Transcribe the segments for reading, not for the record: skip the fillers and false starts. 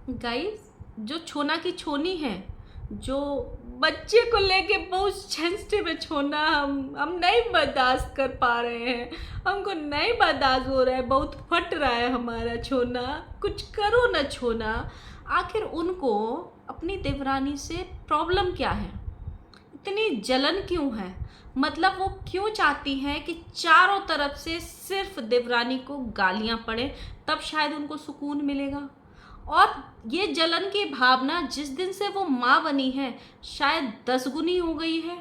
Guys, जो छोना की छोनी है, जो बच्चे को लेके बहुत सेंसिटिव है छोना, हम नहीं बर्दाश्त कर पा रहे हैं, हमको नहीं बर्दाश्त हो रहा है, बहुत फट रहा है हमारा छोना, कुछ करो ना छोना। आखिर उनको अपनी देवरानी से प्रॉब्लम क्या है, इतनी जलन क्यों है? मतलब वो क्यों चाहती हैं कि चारों तरफ से सिर्फ देवरानी को गालियां पड़े, तब शायद उनको सुकून मिलेगा। और ये जलन की भावना जिस दिन से वो माँ बनी है शायद 10 गुनी हो गई है।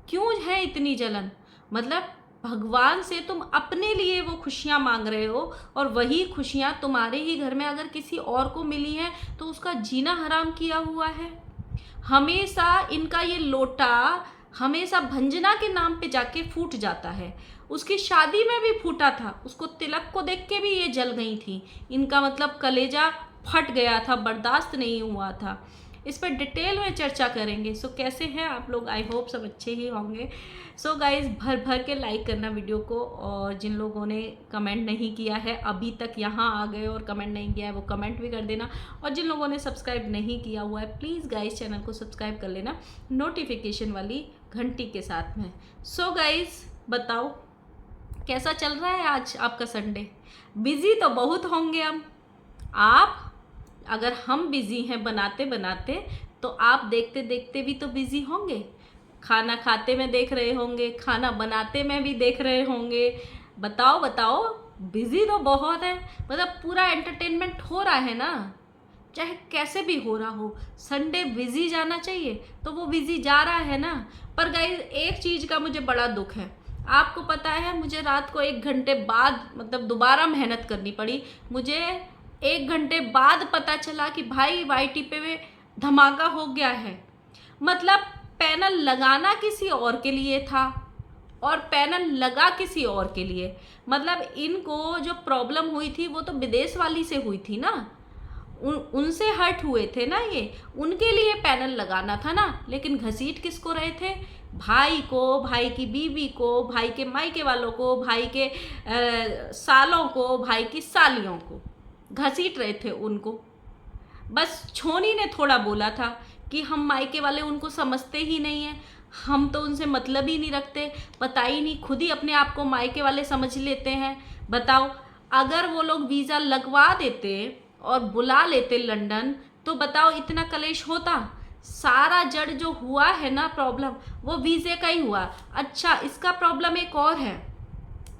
क्यों है इतनी जलन? मतलब भगवान से तुम अपने लिए वो खुशियाँ मांग रहे हो, और वही खुशियाँ तुम्हारे ही घर में अगर किसी और को मिली हैं तो उसका जीना हराम किया हुआ है। हमेशा इनका ये लोटा हमेशा भंजना के नाम पे जाके फूट जाता है। उसकी शादी में भी फूटा था, उसको तिलक को देख के भी ये जल गई थी। इनका मतलब कलेजा फट गया था, बर्दाश्त नहीं हुआ था। इस पर डिटेल में चर्चा करेंगे। सो कैसे हैं आप लोग? आई होप सब अच्छे ही होंगे। सो गाइज, भर भर के लाइक करना वीडियो को, और जिन लोगों ने कमेंट नहीं किया है अभी तक यहाँ आ गए और कमेंट नहीं किया है वो कमेंट भी कर देना, और जिन लोगों ने सब्सक्राइब नहीं किया हुआ है प्लीज़ गाइज चैनल को सब्सक्राइब कर लेना नोटिफिकेशन वाली घंटी के साथ में। सो गाइज, बताओ कैसा चल रहा है आज आपका संडे? बिजी तो बहुत होंगे आप। अगर हम बिजी हैं बनाते बनाते, तो आप देखते देखते भी तो बिजी होंगे। खाना खाते में देख रहे होंगे, खाना बनाते में भी देख रहे होंगे। बताओ बताओ, बिजी तो बहुत है। मतलब पूरा एंटरटेनमेंट हो रहा है ना, चाहे कैसे भी हो रहा हो। संडे बिजी जाना चाहिए तो वो बिजी जा रहा है ना। पर गाइस, एक चीज़ का मुझे बड़ा दुख है। आपको पता है, मुझे रात को 1 घंटे बाद मतलब दोबारा मेहनत करनी पड़ी। मुझे 1 घंटे बाद पता चला कि भाई वाईटी पे धमाका हो गया है। मतलब पैनल लगाना किसी और के लिए था और पैनल लगा किसी और के लिए। मतलब इनको जो प्रॉब्लम हुई थी वो तो विदेश वाली से हुई थी ना, उनसे हर्ट हुए थे ना, ये उनके लिए पैनल लगाना था ना। लेकिन घसीट किसको रहे थे? भाई को, भाई की बीवी को, भाई के मायके वालों को, भाई के सालों को, भाई की सालियों को घसीट रहे थे उनको। बस छोनी ने थोड़ा बोला था कि हम मायके वाले उनको समझते ही नहीं हैं, हम तो उनसे मतलब ही नहीं रखते, पता ही नहीं, खुद ही अपने आप को मायके वाले समझ लेते हैं। बताओ, अगर वो लोग वीज़ा लगवा देते और बुला लेते लंदन, तो बताओ इतना कलेश होता? सारा जड़ जो हुआ है ना प्रॉब्लम, वो वीज़े का ही हुआ। अच्छा, इसका प्रॉब्लम एक और है,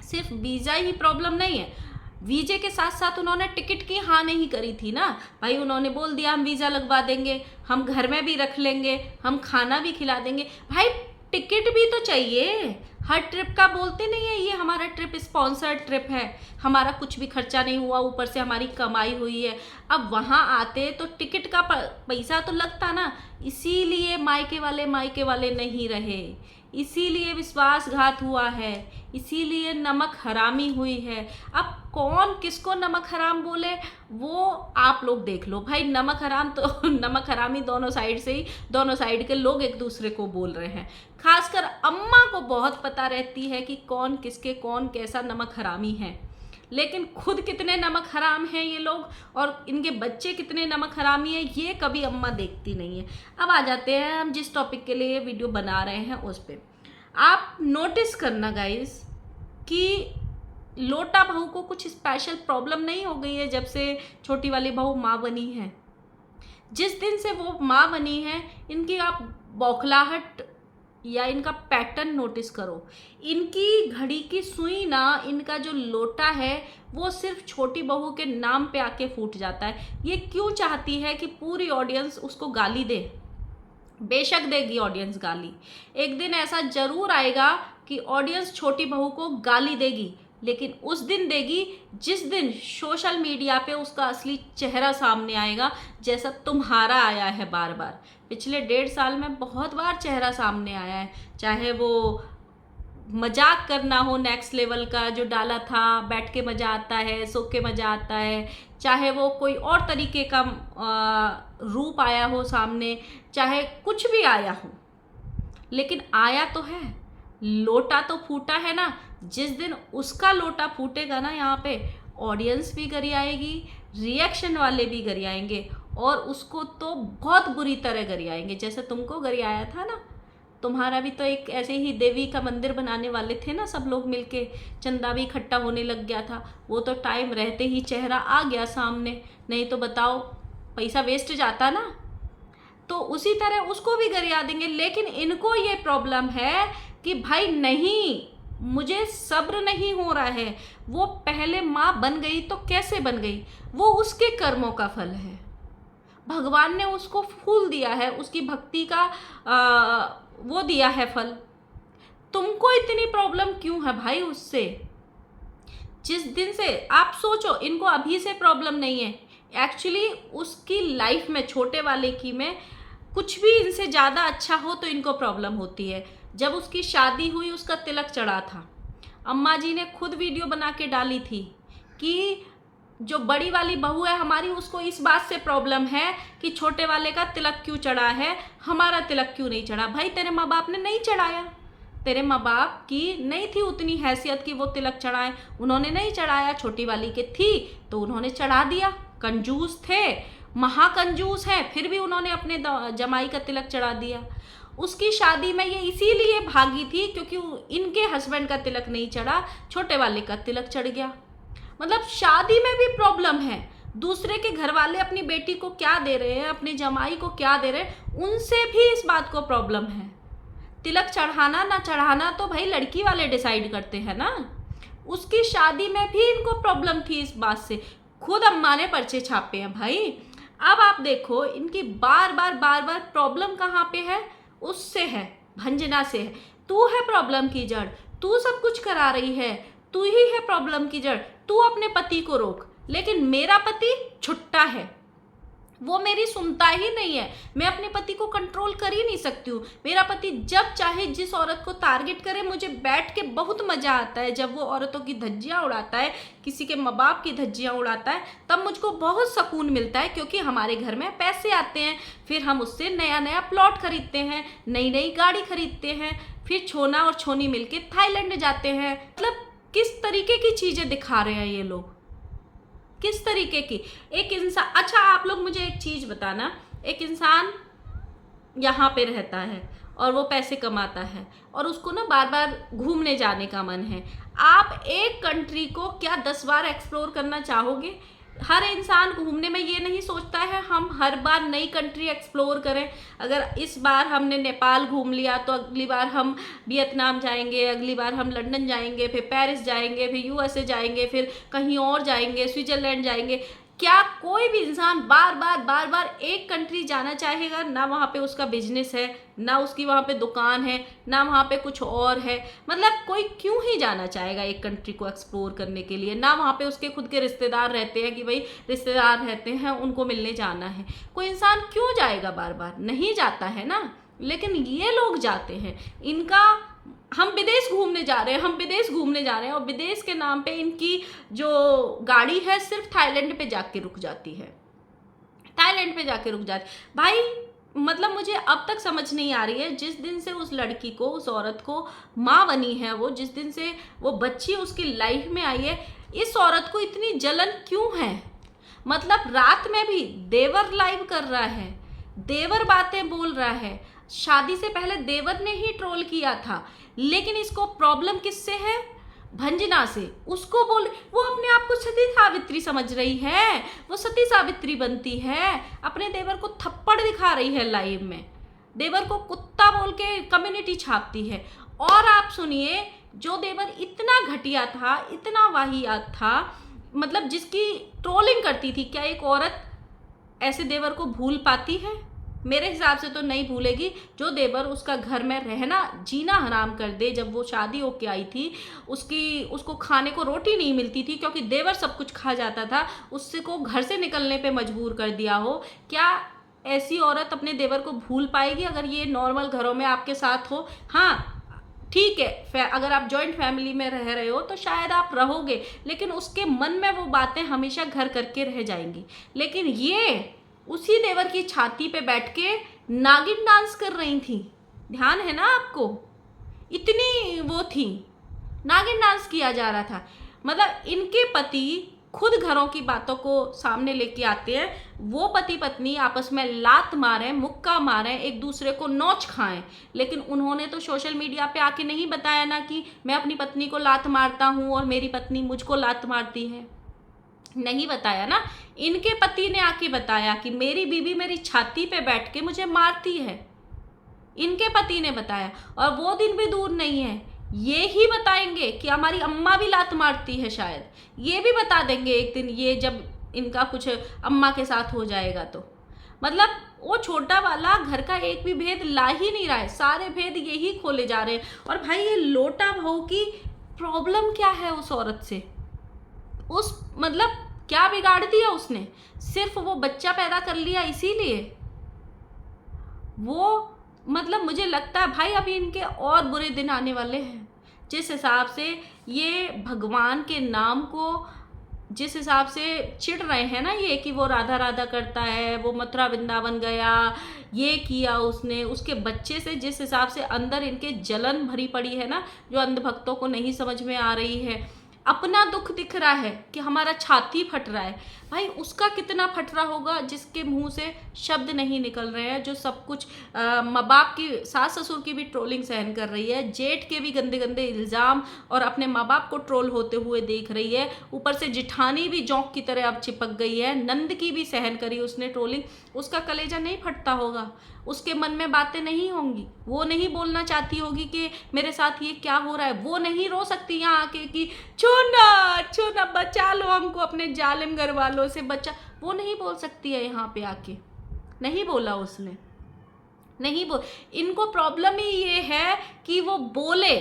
सिर्फ वीज़ा ही प्रॉब्लम नहीं है, वीजे के साथ साथ उन्होंने टिकट की हाँ नहीं करी थी ना भाई। उन्होंने बोल दिया हम वीज़ा लगवा देंगे, हम घर में भी रख लेंगे, हम खाना भी खिला देंगे। भाई टिकट भी तो चाहिए। हर ट्रिप का बोलते नहीं है ये हमारा ट्रिप स्पॉन्सर्ड ट्रिप है, हमारा कुछ भी खर्चा नहीं हुआ, ऊपर से हमारी कमाई हुई है। अब वहाँ आते तो टिकट का पैसा तो लगता ना। इसीलिए मायके वाले नहीं रहे, इसीलिए विश्वासघात हुआ है, इसीलिए नमक हरामी हुई है। अब कौन किसको नमक हराम बोले वो आप लोग देख लो भाई। नमक हराम तो नमक हरामी दोनों साइड से ही, दोनों साइड के लोग एक दूसरे को बोल रहे हैं। खासकर अम्मा को बहुत पता रहती है कि कौन किसके, कौन कैसा नमक हरामी है। लेकिन खुद कितने नमक हराम हैं ये लोग, और इनके बच्चे कितने नमक हरामी हैं, ये कभी अम्मा देखती नहीं है। अब आ जाते हैं हम जिस टॉपिक के लिए वीडियो बना रहे हैं उस पर। आप नोटिस करना गाइस कि लोटा बहू को कुछ स्पेशल प्रॉब्लम नहीं हो गई है जब से छोटी वाली बहू माँ बनी है। जिस दिन से वो माँ बनी है, इनकी आप बौखलाहट या इनका पैटर्न नोटिस करो। इनकी घड़ी की सुई ना, इनका जो लोटा है वो सिर्फ छोटी बहू के नाम पे आके फूट जाता है। ये क्यों चाहती है कि पूरी ऑडियंस उसको गाली दे? बेशक देगी ऑडियंस गाली, एक दिन ऐसा जरूर आएगा कि ऑडियंस छोटी बहू को गाली देगी, लेकिन उस दिन देगी जिस दिन सोशल मीडिया पे उसका असली चेहरा सामने आएगा, जैसा तुम्हारा आया है बार बार। पिछले 1.5 साल में बहुत बार चेहरा सामने आया है, चाहे वो मजाक करना हो नेक्स्ट लेवल का जो डाला था, बैठ के मज़ा आता है, सो के मज़ा आता है, चाहे वो कोई और तरीके का रूप आया हो सामने, चाहे कुछ भी आया हो, लेकिन आया तो है। लोटा तो फूटा है ना। जिस दिन उसका लोटा फूटेगा ना, यहाँ पे ऑडियंस भी करी आएगी, रिएक्शन वाले भी गरियाएंगे, और उसको तो बहुत बुरी तरह गरियाएंगे। जैसे तुमको गरियाया था ना, तुम्हारा भी तो एक ऐसे ही देवी का मंदिर बनाने वाले थे ना सब लोग मिलके, चंदा भी इकट्ठा होने लग गया था, वो तो टाइम रहते ही चेहरा आ गया सामने, नहीं तो बताओ पैसा वेस्ट जाता ना। तो उसी तरह उसको भी गरिया देंगे। लेकिन इनको ये प्रॉब्लम है कि भाई नहीं, मुझे सब्र नहीं हो रहा है। वो पहले माँ बन गई तो कैसे बन गई, वो उसके कर्मों का फल है। भगवान ने उसको फूल दिया है, उसकी भक्ति का वो दिया है फल। तुमको इतनी प्रॉब्लम क्यों है भाई उससे? जिस दिन से आप सोचो, इनको अभी से प्रॉब्लम नहीं है, एक्चुअली उसकी लाइफ में, छोटे वाले की में, कुछ भी इनसे ज़्यादा अच्छा हो तो इनको प्रॉब्लम होती है। जब उसकी शादी हुई, उसका तिलक चढ़ा था, अम्मा जी ने खुद वीडियो बना के डाली थी कि जो बड़ी वाली बहू है हमारी, उसको इस बात से प्रॉब्लम है कि छोटे वाले का तिलक क्यों चढ़ा है, हमारा तिलक क्यों नहीं चढ़ा। भाई तेरे माँ बाप ने नहीं चढ़ाया, तेरे माँ बाप की नहीं थी उतनी हैसियत कि वो तिलक चढ़ाएं, उन्होंने नहीं चढ़ाया। छोटी वाली के थी तो उन्होंने चढ़ा दिया, कंजूस थे, महाकंजूस हैं, फिर भी उन्होंने अपने जमाई का तिलक चढ़ा दिया। उसकी शादी में ये इसीलिए भागी थी क्योंकि इनके हस्बैंड का तिलक नहीं चढ़ा, छोटे वाले का तिलक चढ़ गया। मतलब शादी में भी प्रॉब्लम है। दूसरे के घर वाले अपनी बेटी को क्या दे रहे हैं, अपने जमाई को क्या दे रहे हैं, उनसे भी इस बात को प्रॉब्लम है। तिलक चढ़ाना ना चढ़ाना तो भाई लड़की वाले डिसाइड करते हैं ना। उसकी शादी में भी इनको प्रॉब्लम थी इस बात से, खुद अम्मा ने पर्चे छापे हैं भाई। अब आप देखो इनकी बार बार प्रॉब्लम कहाँ पे है, उससे है, भंजना से है। तू है प्रॉब्लम की जड़, तू सब कुछ करा रही है, तू ही है प्रॉब्लम की जड़, तू अपने पति को रोक। लेकिन मेरा पति छुट्टा है, वो मेरी सुनता ही नहीं है, मैं अपने पति को कंट्रोल कर ही नहीं सकती हूँ। मेरा पति जब चाहे जिस औरत को टारगेट करे, मुझे बैठ के बहुत मज़ा आता है। जब वो औरतों की धज्जियाँ उड़ाता है, किसी के माँ बाप की धज्जियाँ उड़ाता है, तब मुझको बहुत सुकून मिलता है, क्योंकि हमारे घर में पैसे आते हैं, फिर हम उससे नया नया प्लॉट खरीदते हैं, नई नई गाड़ी खरीदते हैं, फिर छोना और छोनी मिलके थाईलैंड जाते हैं। मतलब किस तरीके की चीज़ें दिखा रहे हैं ये लोग, किस तरीके की। एक इंसान, अच्छा आप लोग मुझे एक चीज़ बताना, एक इंसान यहाँ पे रहता है और वो पैसे कमाता है और उसको ना बार बार घूमने जाने का मन है, आप एक कंट्री को क्या 10 बार एक्सप्लोर करना चाहोगे? हर इंसान घूमने में ये नहीं सोचता है हम हर बार नई कंट्री एक्सप्लोर करें। अगर इस बार हमने नेपाल घूम लिया तो अगली बार हम वियतनाम जाएंगे, अगली बार हम लंदन जाएंगे, फिर पेरिस जाएंगे, फिर यूएसए जाएंगे, फिर कहीं और जाएंगे, स्विट्जरलैंड जाएंगे। क्या कोई भी इंसान बार बार एक कंट्री जाना चाहेगा? ना वहाँ पे उसका बिजनेस है, ना उसकी वहाँ पे दुकान है, ना वहाँ पे कुछ और है। मतलब कोई क्यों ही जाना चाहेगा एक कंट्री को एक्सप्लोर करने के लिए? ना वहाँ पे उसके खुद के रिश्तेदार रहते हैं कि भाई रिश्तेदार रहते हैं उनको मिलने जाना है। कोई इंसान क्यों जाएगा? बार बार नहीं जाता है ना। लेकिन ये लोग जाते हैं, इनका हम विदेश घूमने जा रहे हैं, हम विदेश घूमने जा रहे हैं, और विदेश के नाम पे इनकी जो गाड़ी है सिर्फ थाईलैंड पे जाके रुक जाती है, थाईलैंड पे जाके रुक जाती। भाई मतलब मुझे अब तक समझ नहीं आ रही है, जिस दिन से उस लड़की को, उस औरत को माँ बनी है वो, जिस दिन से वो बच्ची उसकी लाइफ में आई है, इस औरत को इतनी जलन क्यों है? मतलब रात में भी देवर लाइव कर रहा है, देवर बातें बोल रहा है। शादी से पहले देवर ने ही ट्रोल किया था, लेकिन इसको प्रॉब्लम किससे है? भंजना से। उसको बोल, वो अपने आप को सती सावित्री समझ रही है, वो सती सावित्री बनती है, अपने देवर को थप्पड़ दिखा रही है लाइव में, देवर को कुत्ता बोल के कम्युनिटी छापती है। और आप सुनिए, जो देवर इतना घटिया था, इतना वाहियात था, मतलब जिसकी ट्रोलिंग करती थी, क्या एक औरत ऐसे देवर को भूल पाती है? मेरे हिसाब से तो नहीं भूलेगी। जो देवर उसका घर में रहना जीना हराम कर दे, जब वो शादी होके आई थी उसको खाने को रोटी नहीं मिलती थी क्योंकि देवर सब कुछ खा जाता था, उससे को घर से निकलने पे मजबूर कर दिया हो, क्या ऐसी औरत अपने देवर को भूल पाएगी? अगर ये नॉर्मल घरों में आपके साथ हो, हाँ ठीक है, अगर आप जॉइंट फैमिली में रह रहे हो तो शायद आप रहोगे, लेकिन उसके मन में वो बातें हमेशा घर करके रह जाएंगी। लेकिन ये उसी देवर की छाती पे बैठ के नागिन डांस कर रही थी, ध्यान है ना आपको? इतनी वो थी, नागिन डांस किया जा रहा था। मतलब इनके पति खुद घरों की बातों को सामने लेके आते हैं, वो पति पत्नी आपस में लात मारें, मुक्का मारें, एक दूसरे को नोच खाएं। लेकिन उन्होंने तो सोशल मीडिया पे आके नहीं बताया ना कि मैं अपनी पत्नी को लात मारता हूँ और मेरी पत्नी मुझको लात मारती है, नहीं बताया ना। इनके पति ने आके बताया कि मेरी बीवी मेरी छाती पे बैठ के मुझे मारती है, इनके पति ने बताया। और वो दिन भी दूर नहीं है, ये ही बताएंगे कि हमारी अम्मा भी लात मारती है, शायद ये भी बता देंगे एक दिन, ये जब इनका कुछ अम्मा के साथ हो जाएगा तो। मतलब वो छोटा वाला घर का एक भी भेद ला ही नहीं रहा है, सारे भेद यही खोले जा रहे हैं। और भाई ये लोटा बहू की प्रॉब्लम क्या है उस औरत से, उस मतलब क्या बिगाड़ दिया उसने? सिर्फ वो बच्चा पैदा कर लिया इसीलिए वो, मतलब मुझे लगता है भाई अभी इनके और बुरे दिन आने वाले हैं। जिस हिसाब से ये भगवान के नाम को, जिस हिसाब से चिढ़ रहे हैं ना ये कि वो राधा राधा करता है, वो मथुरा वृंदावन गया, ये किया उसने, उसके बच्चे से जिस हिसाब से अंदर इनके जलन भरी पड़ी है ना, जो अंधभक्तों को नहीं समझ में आ रही है। अपना दुख दिख रहा है कि हमारा छाती फट रहा है, भाई उसका कितना फट रहा होगा जिसके मुंह से शब्द नहीं निकल रहे हैं, जो सब कुछ माँ बाप की, सास ससुर की भी ट्रोलिंग सहन कर रही है, जेठ के भी गंदे गंदे इल्ज़ाम और अपने माँ बाप को ट्रोल होते हुए देख रही है, ऊपर से जिठानी भी जोंक की तरह अब चिपक गई है, नंद की भी सहन करी उसने ट्रोलिंग। उसका कलेजा नहीं फटता होगा, उसके मन में बातें नहीं होंगी, वो नहीं बोलना चाहती होगी कि मेरे साथ ये क्या हो रहा है, वो नहीं रो सकती यहाँ आके कि छोना छोना बचा लो हमको अपने जालिम घर वालों से बचा, वो नहीं बोल सकती है यहाँ पे आके, नहीं बोला उसने, नहीं बोल। इनको प्रॉब्लम ही ये है कि वो बोले,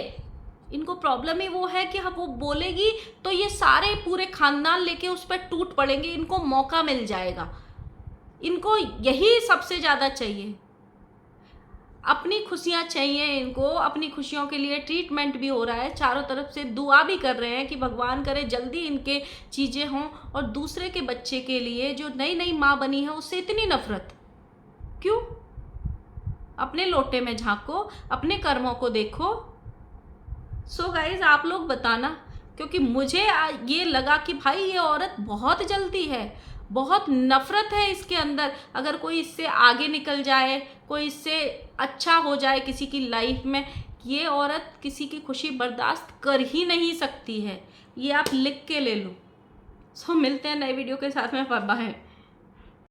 इनको प्रॉब्लम ही वो है कि हाँ वो बोलेगी तो ये सारे पूरे खानदान लेके उस पर टूट पड़ेंगे, इनको मौका मिल जाएगा, इनको यही सबसे ज़्यादा चाहिए, अपनी खुशियाँ चाहिए इनको, अपनी खुशियों के लिए ट्रीटमेंट भी हो रहा है, चारों तरफ से दुआ भी कर रहे हैं कि भगवान करे जल्दी इनके चीज़ें हों। और दूसरे के बच्चे के लिए जो नई नई माँ बनी है उससे इतनी नफरत क्यों? अपने लोटे में झांको, अपने कर्मों को देखो। सो गाइज आप लोग बताना, क्योंकि मुझे ये लगा कि भाई ये औरत बहुत जलती है, बहुत नफरत है इसके अंदर। अगर कोई इससे आगे निकल जाए, कोई इससे अच्छा हो जाए किसी की लाइफ में, ये औरत किसी की खुशी बर्दाश्त कर ही नहीं सकती है, ये आप लिख के ले लो। सो मिलते हैं नए वीडियो के साथ में, बाय बाय।